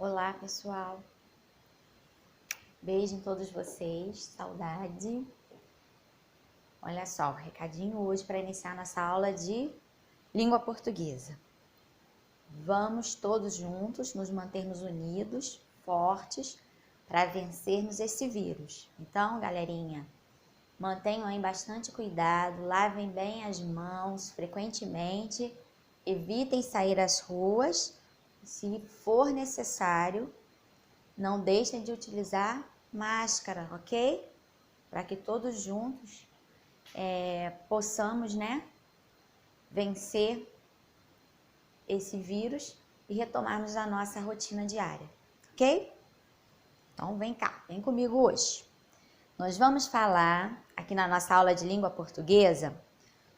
Olá, pessoal. Beijo em todos vocês. Saudade. Olha só, o recadinho hoje para iniciar nossa aula de língua portuguesa. Vamos todos juntos nos mantermos unidos, fortes, para vencermos esse vírus. Então, galerinha, mantenham aí bastante cuidado, lavem bem as mãos frequentemente, evitem sair às ruas. Se for necessário, não deixem de utilizar máscara, ok? Para que todos juntos possamos, vencer esse vírus e retomarmos a nossa rotina diária, ok? Então vem cá, vem comigo hoje. Nós vamos falar aqui na nossa aula de língua portuguesa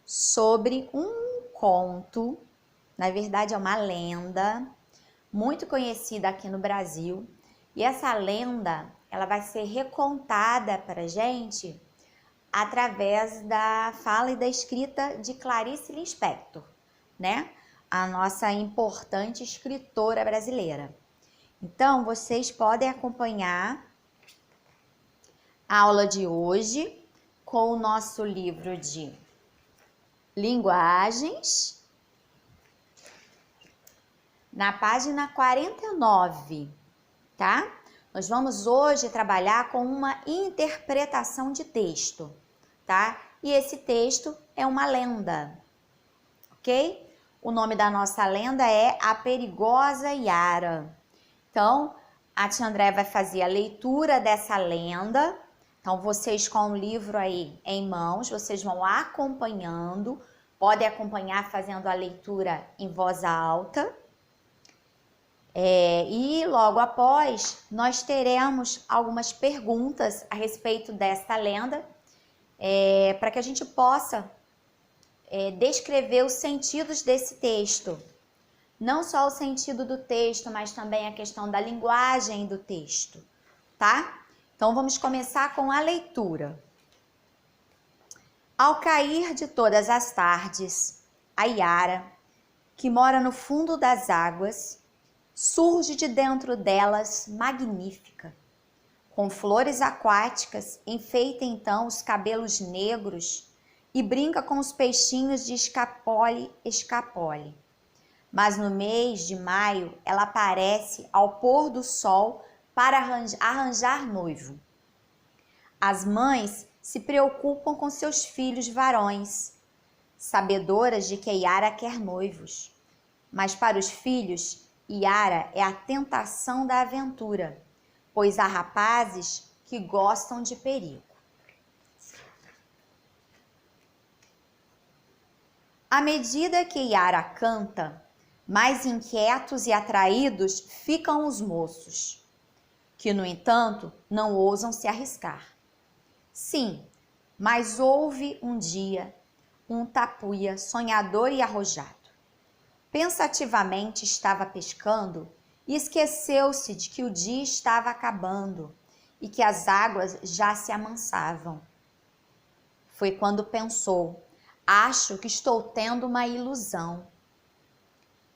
sobre um conto, na verdade é uma lenda muito conhecida aqui no Brasil. E essa lenda, ela vai ser recontada para a gente através da fala e da escrita de Clarice Lispector, né? A nossa importante escritora brasileira. Então, vocês podem acompanhar a aula de hoje com o nosso livro de linguagens, na página 49. Tá? Nós vamos hoje trabalhar com uma interpretação de texto, tá? E esse texto é uma lenda, ok? O nome da nossa lenda é A Perigosa Yara. Então, a tia André vai fazer a leitura dessa lenda. Então, vocês com o livro aí em mãos, vocês vão acompanhando, podem acompanhar fazendo a leitura em voz alta. E logo após, nós teremos algumas perguntas a respeito desta lenda, para que a gente possa descrever os sentidos desse texto. Não só o sentido do texto, mas também a questão da linguagem do texto, tá? Então, vamos começar com a leitura. Ao cair de todas as tardes, a Yara, que mora no fundo das águas, surge de dentro delas magnífica. Com flores aquáticas, enfeita então os cabelos negros e brinca com os peixinhos de escapole. Mas no mês de maio, ela aparece ao pôr do sol para arranjar noivo. As mães se preocupam com seus filhos varões, sabedoras de que Yara quer noivos. Mas para os filhos, Yara é a tentação da aventura, pois há rapazes que gostam de perigo. À medida que Yara canta, mais inquietos e atraídos ficam os moços, que, no entanto, não ousam se arriscar. Sim, mas houve um dia um tapuia sonhador e arrojado. Pensativamente estava pescando e esqueceu-se de que o dia estava acabando e que as águas já se amansavam. Foi quando pensou: acho que estou tendo uma ilusão.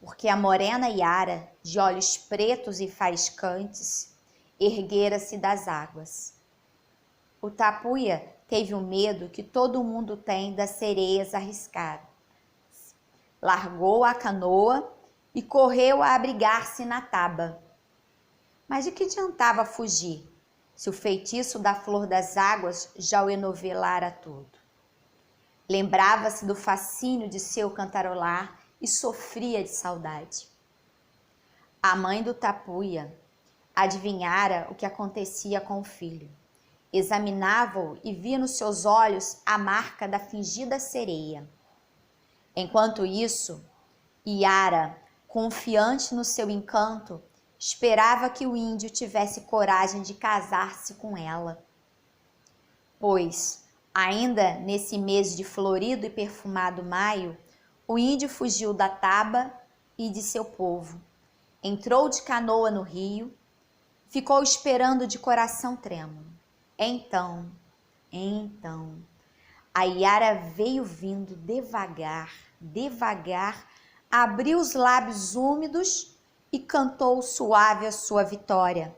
Porque a morena Yara, de olhos pretos e faiscantes, erguera-se das águas. O tapuia teve o medo que todo mundo tem das sereias arriscadas. Largou a canoa e correu a abrigar-se na taba. Mas de que adiantava fugir, se o feitiço da flor das águas já o enovelara todo? Lembrava-se do fascínio de seu cantarolar e sofria de saudade. A mãe do tapuia adivinhara o que acontecia com o filho. Examinava-o e via nos seus olhos a marca da fingida sereia. Enquanto isso, Yara, confiante no seu encanto, esperava que o índio tivesse coragem de casar-se com ela. Pois, ainda nesse mês de florido e perfumado maio, o índio fugiu da taba e de seu povo. Entrou de canoa no rio, ficou esperando de coração trêmulo. Então, a Yara veio vindo devagar, abriu os lábios úmidos e cantou suave a sua vitória,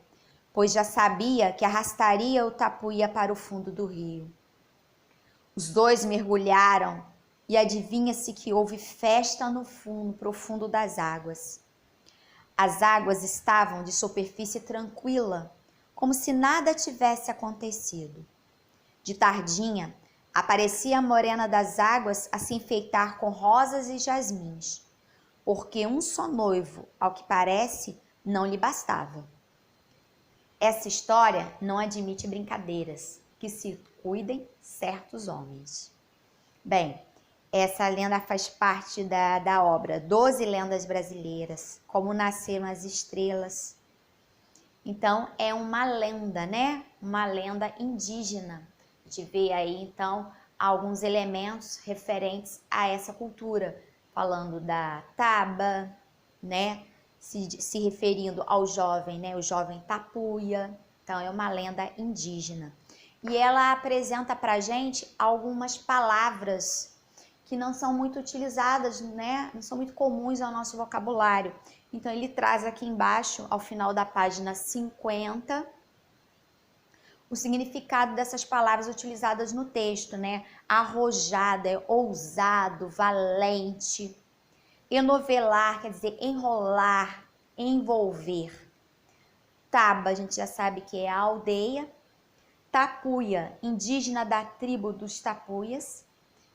pois já sabia que arrastaria o tapuia para o fundo do rio. Os dois mergulharam e adivinha-se que houve festa no fundo profundo das águas. As águas estavam de superfície tranquila, como se nada tivesse acontecido. De tardinha, aparecia a morena das águas a se enfeitar com rosas e jasmins, porque um só noivo, ao que parece, não lhe bastava. Essa história não admite brincadeiras, que se cuidem certos homens. Bem, essa lenda faz parte da obra 12 Lendas Brasileiras, Como Nasceram as Estrelas. Então, é uma lenda, né? Uma lenda indígena. A gente vê aí, então, alguns elementos referentes a essa cultura, falando da taba, né? Se referindo ao jovem, né? O jovem tapuia. Então, é uma lenda indígena. E ela apresenta pra gente algumas palavras que não são muito utilizadas, né? Não são muito comuns ao nosso vocabulário. Então, ele traz aqui embaixo, ao final da página 50, o significado dessas palavras utilizadas no texto, né? Arrojada, ousado, valente. Enovelar, quer dizer, enrolar, envolver. Taba, a gente já sabe que é a aldeia. Tapuia, indígena da tribo dos tapuias.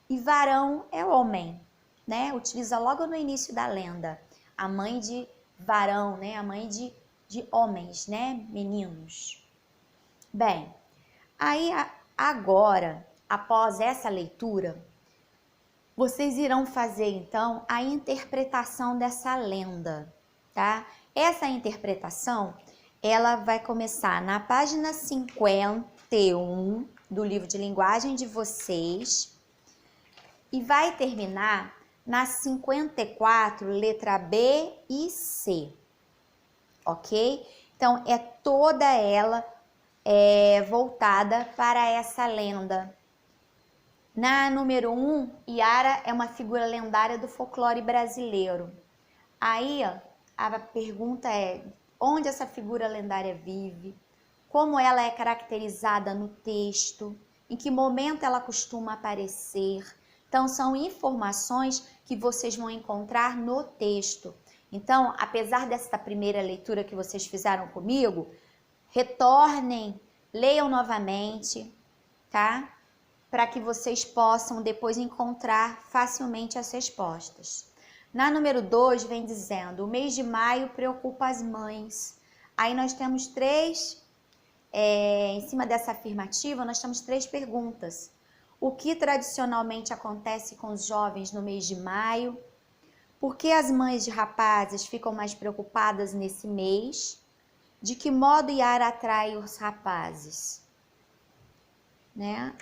E varão é homem, né? Utiliza logo no início da lenda. A mãe de varão, né? A mãe de homens, né? Meninos. Bem, aí agora, após essa leitura, vocês irão fazer então a interpretação dessa lenda, tá? Essa interpretação, ela vai começar na página 51 do livro de linguagem de vocês e vai terminar na 54, letra B e C, ok? Então, é toda ela voltada para essa lenda. Na número 1, Iara é uma figura lendária do folclore brasileiro. Aí, ó, a pergunta é, onde essa figura lendária vive? Como ela é caracterizada no texto? Em que momento ela costuma aparecer? Então, são informações que vocês vão encontrar no texto. Então, apesar dessa primeira leitura que vocês fizeram comigo, retornem, leiam novamente, tá? Para que vocês possam depois encontrar facilmente as respostas. Na número 2 vem dizendo, o mês de maio preocupa as mães. Aí nós temos em cima dessa afirmativa, nós temos 3 perguntas. O que tradicionalmente acontece com os jovens no mês de maio? Por que as mães de rapazes ficam mais preocupadas nesse mês? De que modo Iara atrai os rapazes? Né?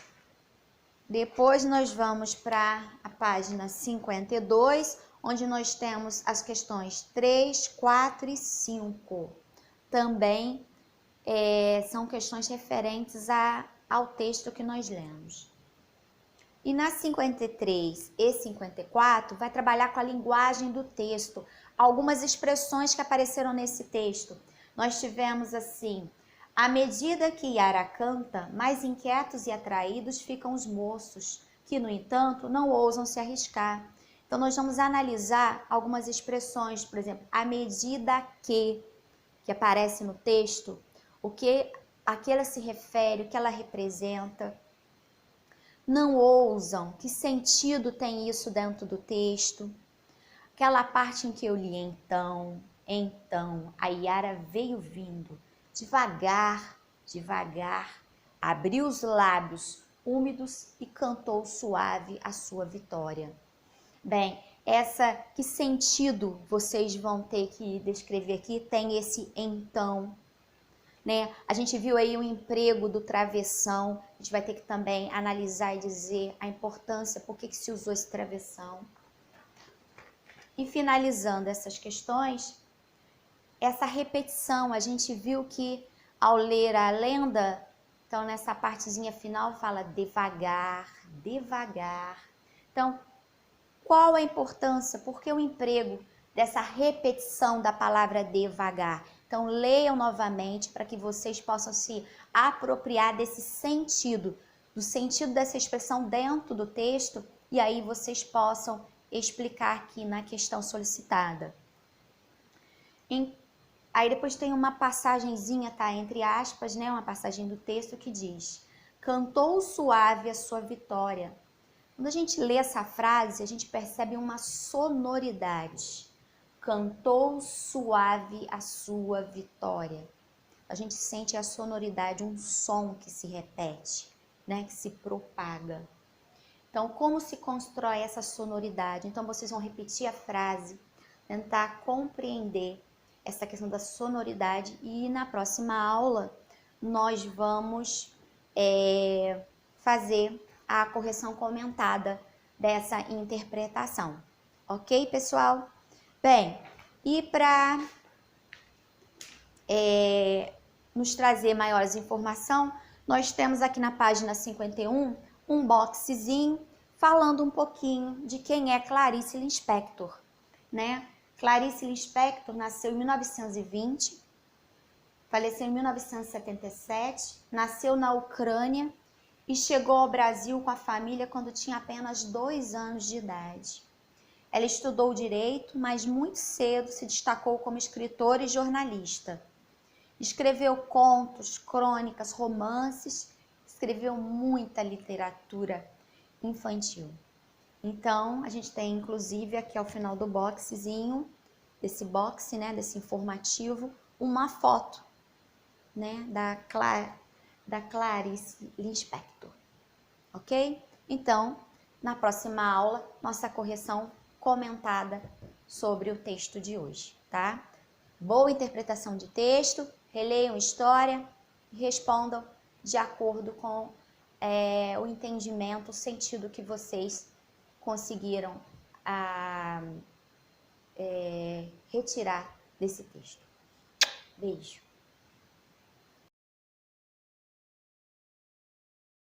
Depois nós vamos para a página 52, onde nós temos as questões 3, 4 e 5. Também são questões referentes ao texto que nós lemos. E na 53 e 54 vai trabalhar com a linguagem do texto, algumas expressões que apareceram nesse texto. Nós tivemos assim, à medida que Iara canta, mais inquietos e atraídos ficam os moços, que no entanto não ousam se arriscar. Então nós vamos analisar algumas expressões, por exemplo, à medida que aparece no texto, a que ela se refere, o que ela representa. Não ousam, que sentido tem isso dentro do texto? Aquela parte em que eu li então, a Iara veio vindo, devagar, abriu os lábios úmidos e cantou suave a sua vitória. Bem, que sentido vocês vão ter que descrever aqui? Tem esse então, né? A gente viu aí o emprego do travessão, a gente vai ter que também analisar e dizer a importância, por que se usou esse travessão. E finalizando essas questões, essa repetição, a gente viu que ao ler a lenda, então nessa partezinha final fala devagar, devagar. Então, qual a importância? Por que o emprego dessa repetição da palavra devagar. Então, leiam novamente para que vocês possam se apropriar desse sentido, do sentido dessa expressão dentro do texto, e aí vocês possam explicar aqui na questão solicitada. Aí depois tem uma passagenzinha, tá? Entre aspas, né? Uma passagem do texto que diz: cantou suave a sua vitória. Quando a gente lê essa frase, a gente percebe uma sonoridade. Cantou suave a sua vitória. A gente sente a sonoridade, um som que se repete, né? Que se propaga. Então, como se constrói essa sonoridade? Então, vocês vão repetir a frase, tentar compreender essa questão da sonoridade, e na próxima aula nós vamos fazer a correção comentada dessa interpretação. Ok, pessoal? Bem, e para nos trazer maiores informações, nós temos aqui na página 51 um boxezinho falando um pouquinho de quem é Clarice Lispector, né? Clarice Lispector nasceu em 1920, faleceu em 1977, nasceu na Ucrânia e chegou ao Brasil com a família quando tinha apenas 2 anos de idade. Ela estudou direito, mas muito cedo se destacou como escritora e jornalista. Escreveu contos, crônicas, romances, escreveu muita literatura infantil. Então, a gente tem inclusive aqui ao final do boxezinho, desse boxe, né, desse informativo, uma foto, né, da Clarice Lispector, ok? Então, na próxima aula, nossa correção comentada sobre o texto de hoje, tá? Boa interpretação de texto, releiam história e respondam de acordo com o entendimento, o sentido que vocês conseguiram retirar desse texto. Beijo!